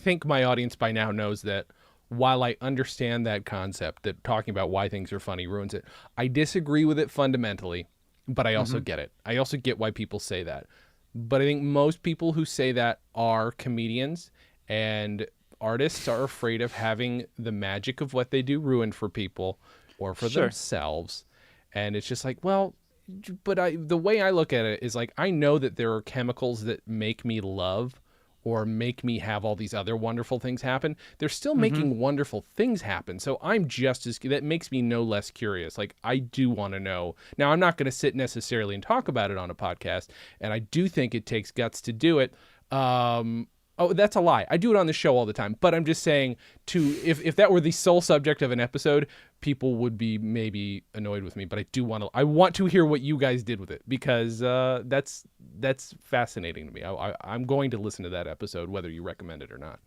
think my audience by now knows that while I understand that concept that talking about why things are funny ruins it, I disagree with it fundamentally, but I also get it. I also get why people say that. But I think most people who say that are comedians, and artists are afraid of having the magic of what they do ruined for people or for themselves. And it's just like, well, but the way I look at it is like, I know that there are chemicals that make me love or make me have all these other wonderful things happen. They're still making wonderful things happen. So I'm just as, that makes me no less curious. Like, I do want to know. Now, I'm not going to sit necessarily and talk about it on a podcast, and I do think it takes guts to do it. Oh, that's a lie. I do it on the show all the time. But I'm just saying, if that were the sole subject of an episode, people would be maybe annoyed with me. But I want to hear what you guys did with it, because that's fascinating to me. I'm going to listen to that episode, whether you recommend it or not.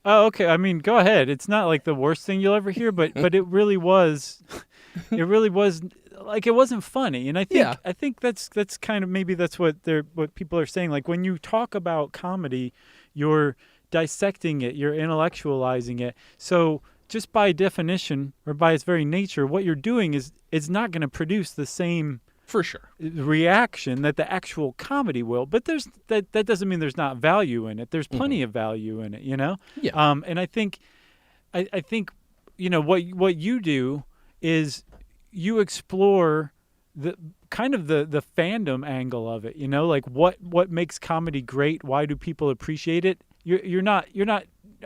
Oh, okay. I mean, go ahead. It's not like the worst thing you'll ever hear, but it really was. It really was. Like, it wasn't funny, and I think that's kind of, maybe that's what people are saying. Like, when you talk about comedy, you're dissecting it, you're intellectualizing it. So just by definition, or by its very nature, what you're doing is it's not going to produce the same for sure reaction that the actual comedy will. But that doesn't mean there's not value in it. There's plenty of value in it, you know. Yeah. And I think you know what you do is you explore the kind of the fandom angle of it, you know, like what makes comedy great? Why do people appreciate it? You're not.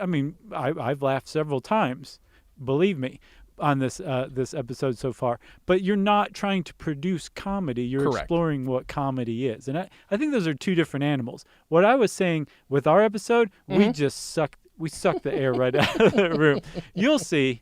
I mean, I've laughed several times, believe me, on this episode so far. But you're not trying to produce comedy. You're Correct. Exploring what comedy is, and I think those are two different animals. What I was saying with our episode, we just sucked the air right out of the room. You'll see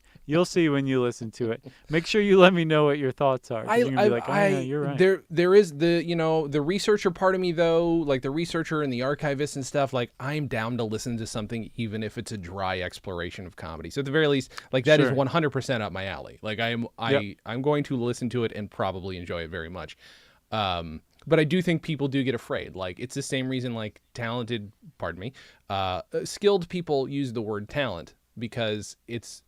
when you listen to it. Make sure you let me know what your thoughts are. You're gonna be like, yeah, you're right. There is the researcher part of me though, like the researcher and the archivist and stuff. Like, I'm down to listen to something even if it's a dry exploration of comedy. So at the very least, like, that is 100% up my alley. Like, I'm going to listen to it and probably enjoy it very much. But I do think people do get afraid. Like, it's the same reason like skilled people use the word talent, because it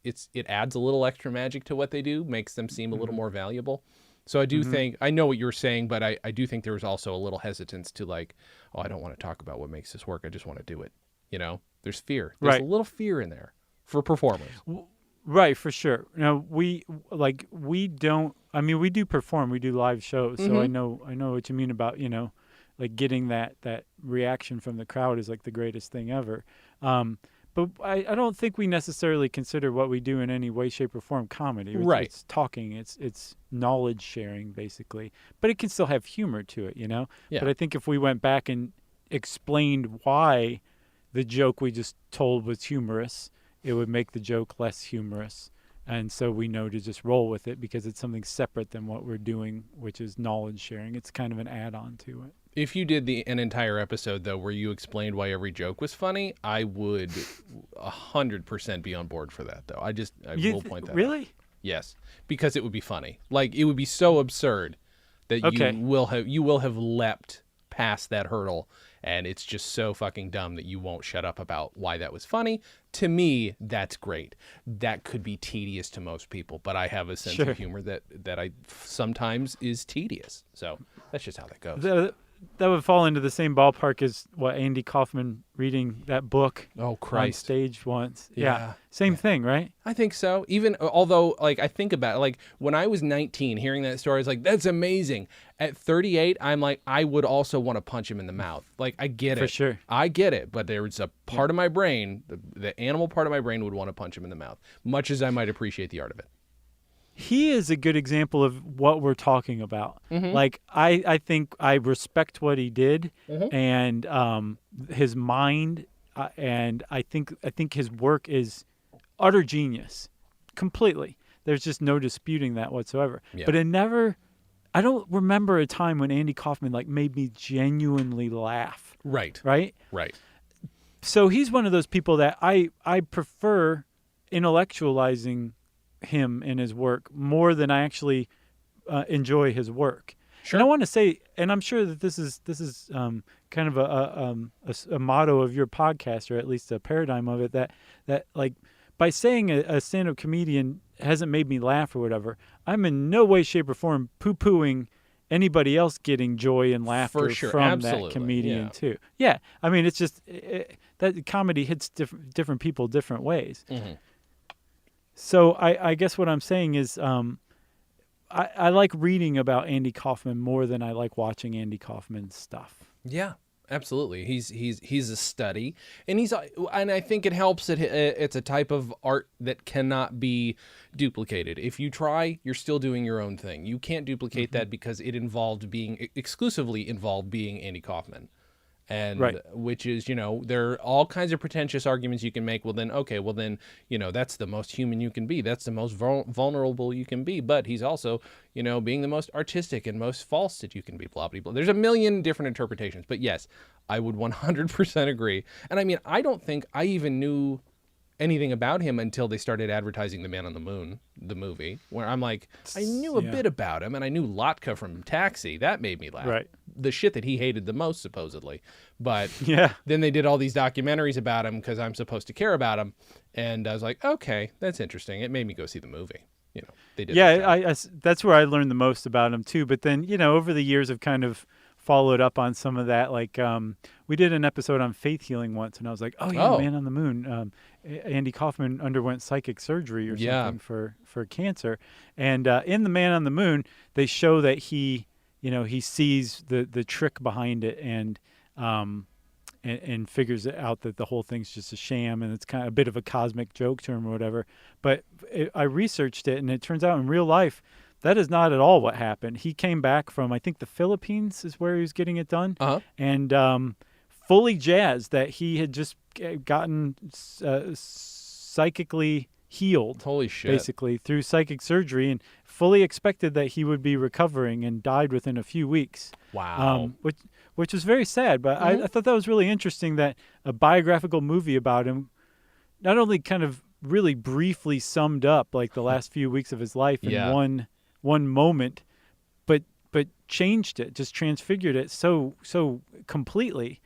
adds a little extra magic to what they do, makes them seem a little more valuable. So I do think, I know what you're saying, but I do think there was also a little hesitance to like, oh, I don't want to talk about what makes this work. I just want to do it. You know, there's fear. There's a little fear in there for performers. Right, for sure. Now we do perform, we do live shows. So I know what you mean about, you know, like getting that reaction from the crowd is like the greatest thing ever. But I don't think we necessarily consider what we do in any way, shape, or form comedy. Right. It's talking. It's knowledge sharing, basically. But it can still have humor to it, you know? Yeah. But I think if we went back and explained why the joke we just told was humorous, it would make the joke less humorous. And so we know to just roll with it because it's something separate than what we're doing, which is knowledge sharing. It's kind of an add-on to it. If you did an entire episode, though, where you explained why every joke was funny, I would 100% be on board for that, though. I will point that out. Really? Yes, because it would be funny. Like, it would be so absurd that you will have leapt past that hurdle, and it's just so fucking dumb that you won't shut up about why that was funny. To me, that's great. That could be tedious to most people, but I have a sense of humor that I sometimes is tedious. So that's just how that goes. That would fall into the same ballpark as what Andy Kaufman reading that book on stage once. Yeah. Same thing, right? I think so. Even although, like, I think about it, like when I was 19, hearing that story, I was like, that's amazing. At 38, I'm like, I would also want to punch him in the mouth. Like, I get it. For sure. I get it. But there's a part of my brain, the animal part of my brain would want to punch him in the mouth, much as I might appreciate the art of it. he is a good example of what we're talking about. Mhm. Like I think I respect what he did, Mhm. and his mind, and I think his work is utter genius, completely. There's just no disputing that whatsoever. Yeah. But I don't remember a time when Andy Kaufman like made me genuinely laugh. Right. Right. Right. So he's one of those people that I prefer intellectualizing him and his work more than I actually enjoy his work. Sure. And I want to say, and I'm sure that this is kind of a motto of your podcast, or at least a paradigm of it, that like by saying a stand-up comedian hasn't made me laugh or whatever, I'm in no way, shape, or form poo-pooing anybody else getting joy and laughter For sure. from Absolutely. that comedian Yeah. too. Yeah, I mean, it's just that comedy hits different people different ways. Mhm. So I guess what I'm saying is I like reading about Andy Kaufman more than I like watching Andy Kaufman's stuff. Yeah, absolutely. He's a study, and I think it helps that it's a type of art that cannot be duplicated. If you try, you're still doing your own thing. You can't duplicate that because it exclusively involved being Andy Kaufman. And Right. which is, there are all kinds of pretentious arguments you can make. Well, then, that's the most human you can be. That's the most vulnerable you can be. But he's also, being the most artistic and most false that you can be, blah, blah, blah. There's a million different interpretations. But yes, I would 100% agree. And I mean, I don't think I even knew anything about him until they started advertising The Man on the Moon, the movie, where I'm like, I knew a bit about him, and I knew Latka from Taxi. That made me laugh. Right. The shit that he hated the most, supposedly. But Yeah. then they did all these documentaries about him because I'm supposed to care about him. And I was like, okay, that's interesting. It made me go see the movie. They did. Yeah, that's where I learned the most about him too. But then, over the years I've kind of followed up on some of that. Like we did an episode on faith healing once, and I was like, oh yeah, Man on the Moon. Andy Kaufman underwent psychic surgery or something for cancer. And in The Man on the Moon, they show that he sees the trick behind it and figures it out that the whole thing's just a sham, and it's kind of a bit of a cosmic joke to him or whatever. But I researched it, and it turns out in real life, that is not at all what happened. He came back from, I think, the Philippines is where he was getting it done, and fully jazzed that he had just gotten psychically healed. Holy shit. Basically, through psychic surgery, and fully expected that he would be recovering, and died within a few weeks. Wow. Which was very sad, but I thought that was really interesting that a biographical movie about him not only kind of really briefly summed up like the last few weeks of his life in one moment, but changed it, just transfigured it so completely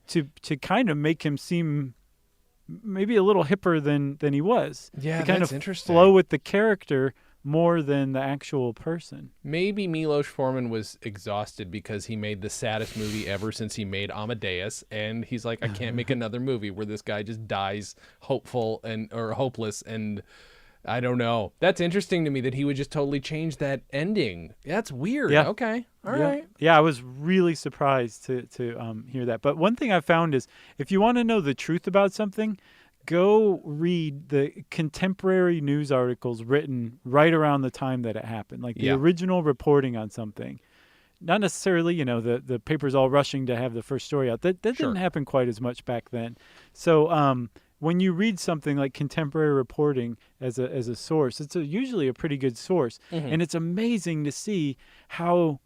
to kind of make him seem maybe a little hipper than he was. Yeah, to kind that's of interesting. flow with the character more than the actual person. Maybe Milos Forman was exhausted because he made the saddest movie ever since he made Amadeus, and he's like, I can't make another movie where this guy just dies hopeful or hopeless, and I don't know. That's interesting to me that he would just totally change that ending. That's weird. Yeah. Okay. All right. Yeah, I was really surprised to hear that. But one thing I found is if you want to know the truth about something, go read the contemporary news articles written right around the time that it happened, like the original reporting on something. Not necessarily, the paper's all rushing to have the first story out. That didn't happen quite as much back then. So when you read something like contemporary reporting as a source, it's usually a pretty good source. And it's amazing to see how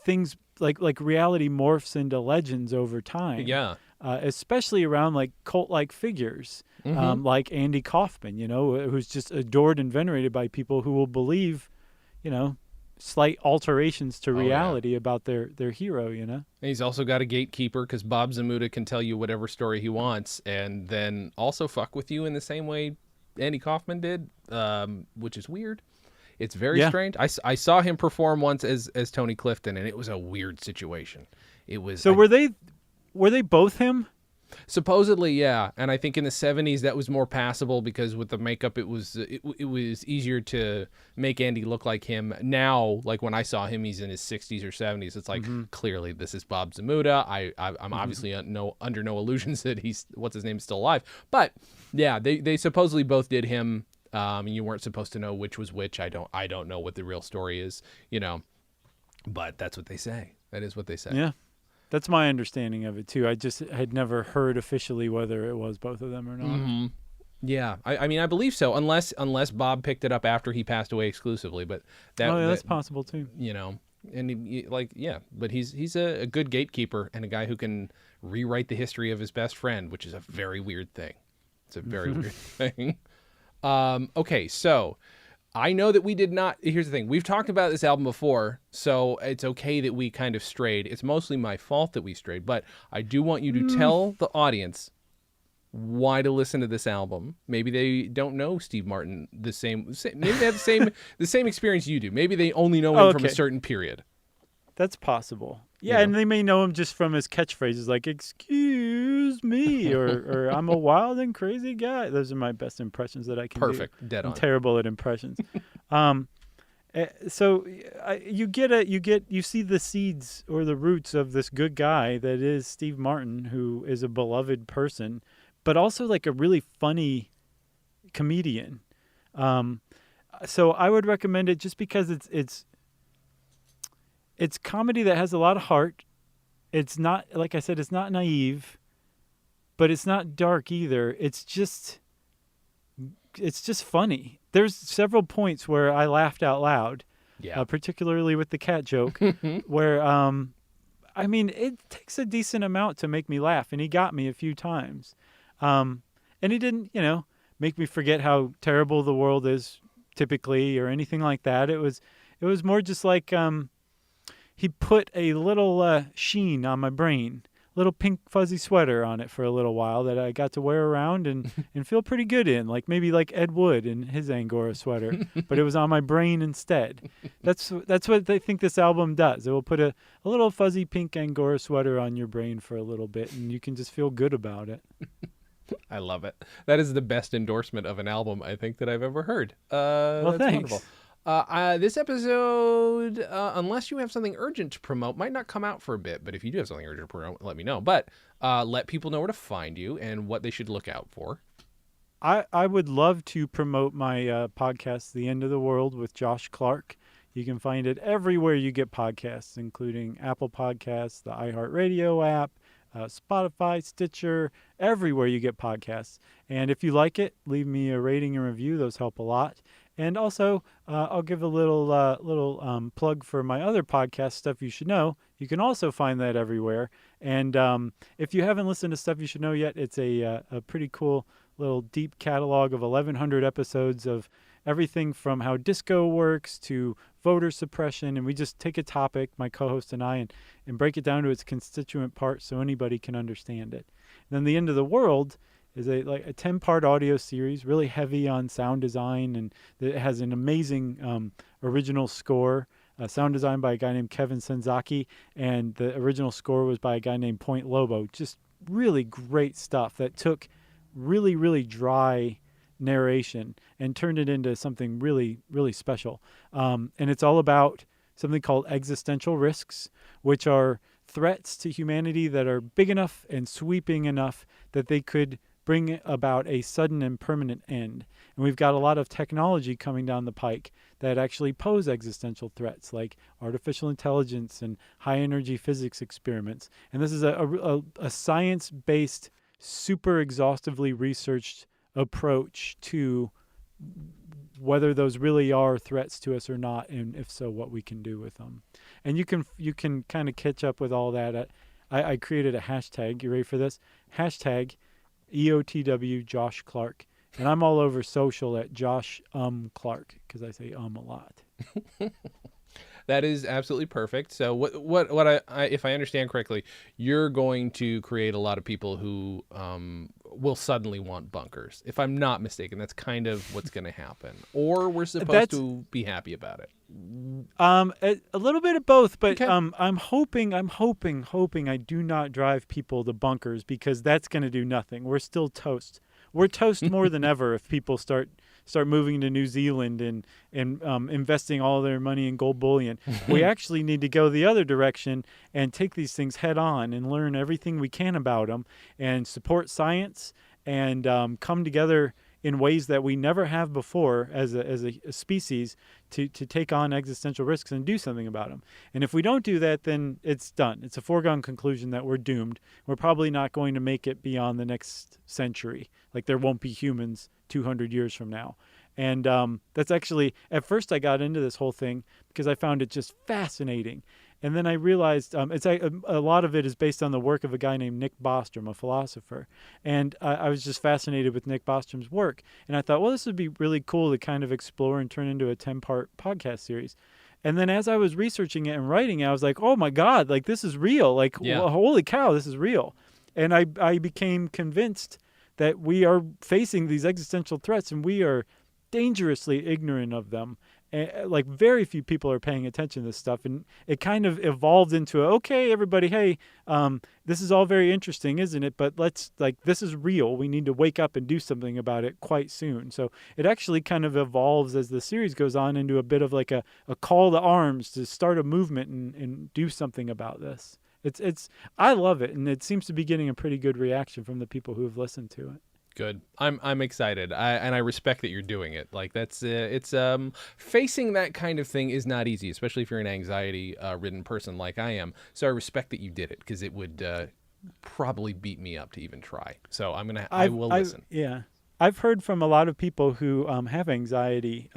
things like reality morphs into legends over time. Yeah. Especially around like cult-like figures, like Andy Kaufman, who's just adored and venerated by people who will believe, slight alterations to reality about their hero, And he's also got a gatekeeper because Bob Zamuda can tell you whatever story he wants and then also fuck with you in the same way Andy Kaufman did, which is weird. It's very strange. I saw him perform once as Tony Clifton, and it was a weird situation. It was Were they both him? Supposedly, yeah. And I think in the 70s that was more passable because with the makeup it was easier to make Andy look like him. Now, like when I saw him, he's in his 60s or 70s. It's like clearly this is Bob Zamuda. I'm obviously under no illusions that he's what's his name is still alive. But yeah, they supposedly both did him And you weren't supposed to know which was which. I don't know what the real story is, but that's what they say. That is what they say. Yeah. That's my understanding of it too. I just had never heard officially whether it was both of them or not. Mm-hmm. Yeah, I mean, I believe so, unless Bob picked it up after he passed away exclusively. But that's possible too. And but he's a good gatekeeper and a guy who can rewrite the history of his best friend, which is a very weird thing. It's a very weird thing. Okay, so I know that we did not. Here's the thing. We've talked about this album before, so it's okay that we kind of strayed. It's mostly my fault that we strayed, but I do want you to tell the audience why to listen to this album. Maybe they don't know Steve Martin the same. Maybe they have the same experience you do. Maybe they only know him from a certain period. That's possible. Yeah, and they may know him just from his catchphrases like "Excuse me" or "I'm a wild and crazy guy." Those are my best impressions that I can do. Perfect, dead on. I'm terrible at impressions. So you see the seeds or the roots of this good guy that is Steve Martin, who is a beloved person, but also like a really funny comedian. So I would recommend it just because it's comedy that has a lot of heart. It's not, like I said, it's not naive, but it's not dark either. It's just funny. There's several points where I laughed out loud, particularly with the cat joke, where, it takes a decent amount to make me laugh, and he got me a few times. And he didn't, make me forget how terrible the world is typically or anything like that. It was more just like, he put a little sheen on my brain, little pink fuzzy sweater on it for a little while that I got to wear around and feel pretty good in, maybe like Ed Wood in his Angora sweater, but it was on my brain instead. That's what they think this album does. It will put a little fuzzy pink Angora sweater on your brain for a little bit, and you can just feel good about it. I love it. That is the best endorsement of an album I think that I've ever heard. Well, that's thanks. Wonderful. This episode, unless you have something urgent to promote, might not come out for a bit, but if you do have something urgent to promote, let me know. But let people know where to find you and what they should look out for. I would love to promote my podcast, The End of the World with Josh Clark. You can find it everywhere you get podcasts, including Apple Podcasts, the iHeartRadio app, Spotify, Stitcher, everywhere you get podcasts. And if you like it, leave me a rating and review. Those help a lot. And also, I'll give a little plug for my other podcast, Stuff You Should Know. You can also find that everywhere. And if you haven't listened to Stuff You Should Know yet, it's a pretty cool little deep catalog of 1,100 episodes of everything from how disco works to voter suppression. And we just take a topic, my co-host and I, and break it down to its constituent parts so anybody can understand it. And then The End of the World is a 10-part audio series, really heavy on sound design, and it has an amazing original score, sound design by a guy named Kevin Senzaki, and the original score was by a guy named Point Lobo. Just really great stuff that took really, really dry narration and turned it into something really, really special. And it's all about something called existential risks, which are threats to humanity that are big enough and sweeping enough that they could bring about a sudden and permanent end. And we've got a lot of technology coming down the pike that actually pose existential threats, like artificial intelligence and high-energy physics experiments. And this is a science-based, super exhaustively researched approach to whether those really are threats to us or not, and if so, what we can do with them. And you can kind of catch up with all that. I created a hashtag. You ready for this? Hashtag EOTW Josh Clark. And I'm all over social at Josh Clark, because I say a lot. That is absolutely perfect. So what I if I understand correctly, you're going to create a lot of people who will suddenly want bunkers. If I'm not mistaken, that's kind of what's going to happen. Or we're supposed to be happy about it. A little bit of both, but okay. I'm hoping I do not drive people to bunkers, because that's going to do nothing. We're still toast. We're toast more than ever if people start moving to New Zealand and investing all their money in gold bullion. We actually need to go the other direction and take these things head on and learn everything we can about them and support science and come together in ways that we never have before as a species to take on existential risks and do something about them. And if we don't do that, then it's done. It's a foregone conclusion that we're doomed. We're probably not going to make it beyond the next century. Like, there won't be humans 200 years from now. And that's actually, at first I got into this whole thing because I found it just fascinating. And then I realized a lot of it is based on the work of a guy named Nick Bostrom, a philosopher. And I was just fascinated with Nick Bostrom's work. And I thought, well, this would be really cool to kind of explore and turn into a 10-part podcast series. And then as I was researching it and writing it, I was like, oh my God, like, this is real. Like, holy cow, this is real. And I became convinced that we are facing these existential threats and we are dangerously ignorant of them. Like, very few people are paying attention to this stuff, and it kind of evolved into okay, everybody, hey, this is all very interesting, isn't it? But this is real. We need to wake up and do something about it quite soon. So it actually kind of evolves as the series goes on into a bit of like a call to arms to start a movement and do something about this. I love it, and it seems to be getting a pretty good reaction from the people who have listened to it. Good. I'm excited. I respect that you're doing it. Like, that's it's facing that kind of thing is not easy, especially if you're an anxiety ridden person like I am. So I respect that you did it, because it would probably beat me up to even try. So I will listen. Yeah. I've heard from a lot of people who have anxiety.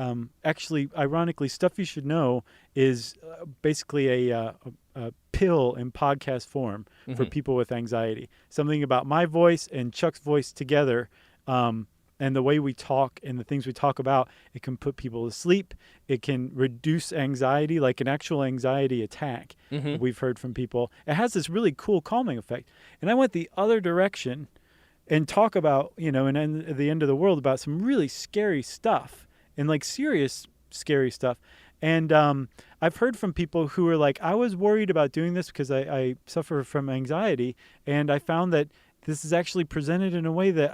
Actually, ironically, Stuff You Should Know is basically a pill in podcast form for people with anxiety. Something about my voice and Chuck's voice together, and the way we talk and the things we talk about, it can put people to sleep. It can reduce anxiety, like an actual anxiety attack. We've heard from people. It has this really cool calming effect. And I went the other direction and talk about, and at the end of the world, about some really scary stuff and like serious scary stuff. And I've heard from people who are like, I was worried about doing this because I suffer from anxiety, and I found that this is actually presented in a way that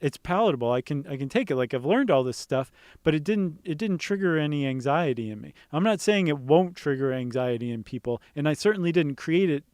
it's palatable. I can take it. Like, I've learned all this stuff, but it didn't trigger any anxiety in me. I'm not saying it won't trigger anxiety in people, and I certainly didn't create it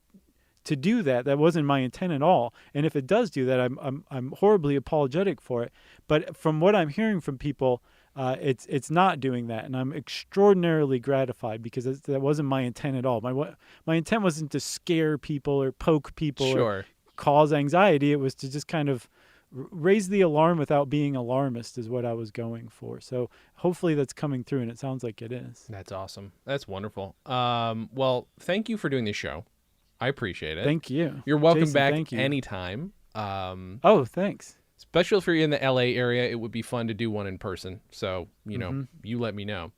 to do that. That wasn't my intent at all. And if it does do that, I'm horribly apologetic for it. But from what I'm hearing from people, it's not doing that, and I'm extraordinarily gratified, because that wasn't my intent at all. My intent wasn't to scare people or poke people or cause anxiety. It was to just kind of raise the alarm without being alarmist is what I was going for. So hopefully that's coming through, and it sounds like it is. That's awesome. That's wonderful. Well, thank you for doing this show. I appreciate it. Thank you. You're welcome Jason, back anytime. Thanks. Especially if you're in the LA area, it would be fun to do one in person. So, you let me know.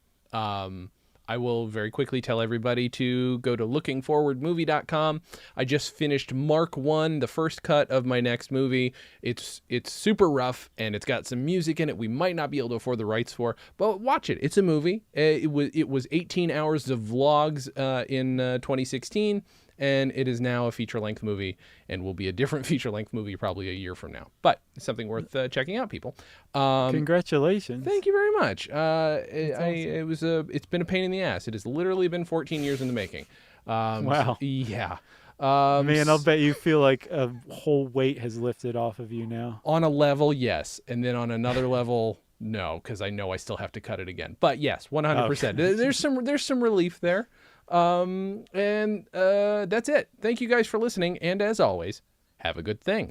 I will very quickly tell everybody to go to lookingforwardmovie.com. I just finished Mark 1, the first cut of my next movie. It's super rough, and it's got some music in it we might not be able to afford the rights for, but watch it. It's a movie. It was 18 hours of vlogs in 2016. And it is now a feature-length movie, and will be a different feature-length movie probably a year from now. But it's something worth checking out, people. Congratulations! Thank you very much. Awesome. It's been a pain in the ass. It has literally been 14 years in the making. Wow. Yeah. Man, I'll bet you feel like a whole weight has lifted off of you now. On a level, yes, and then on another level, no, because I know I still have to cut it again. But yes, 100%. Okay. There's some relief there. And that's it. Thank you guys for listening, and as always, have a good thing.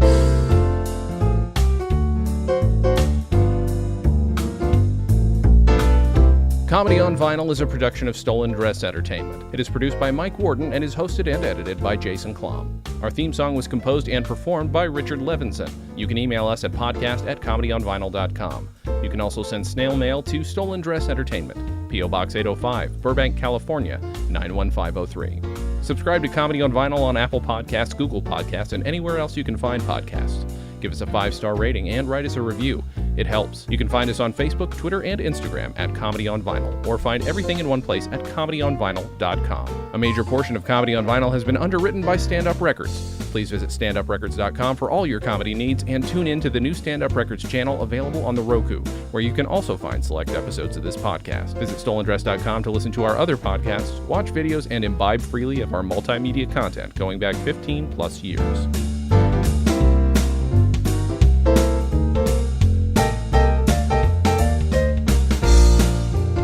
Comedy on Vinyl is a production of StolenDress Entertainment. It is produced by Mike Worden and is hosted and edited by Jason Klom. Our theme song was composed and performed by Richard Levinson. You can email us at podcast@comedyonvinyl.com. You can also send snail mail to StolenDress Entertainment, P.O. Box 805, Burbank, California, 91503. Subscribe to Comedy on Vinyl on Apple Podcasts, Google Podcasts, and anywhere else you can find podcasts. Give us a 5-star rating and write us a review. It helps. You can find us on Facebook, Twitter, and Instagram at Comedy on Vinyl, or find everything in one place at comedyonvinyl.com. A major portion of Comedy on Vinyl has been underwritten by Stand Up Records. Please visit standuprecords.com for all your comedy needs, and tune in to the new Stand Up Records channel available on the Roku, where you can also find select episodes of this podcast. Visit StolenDress.com to listen to our other podcasts, watch videos, and imbibe freely of our multimedia content going back 15 plus years.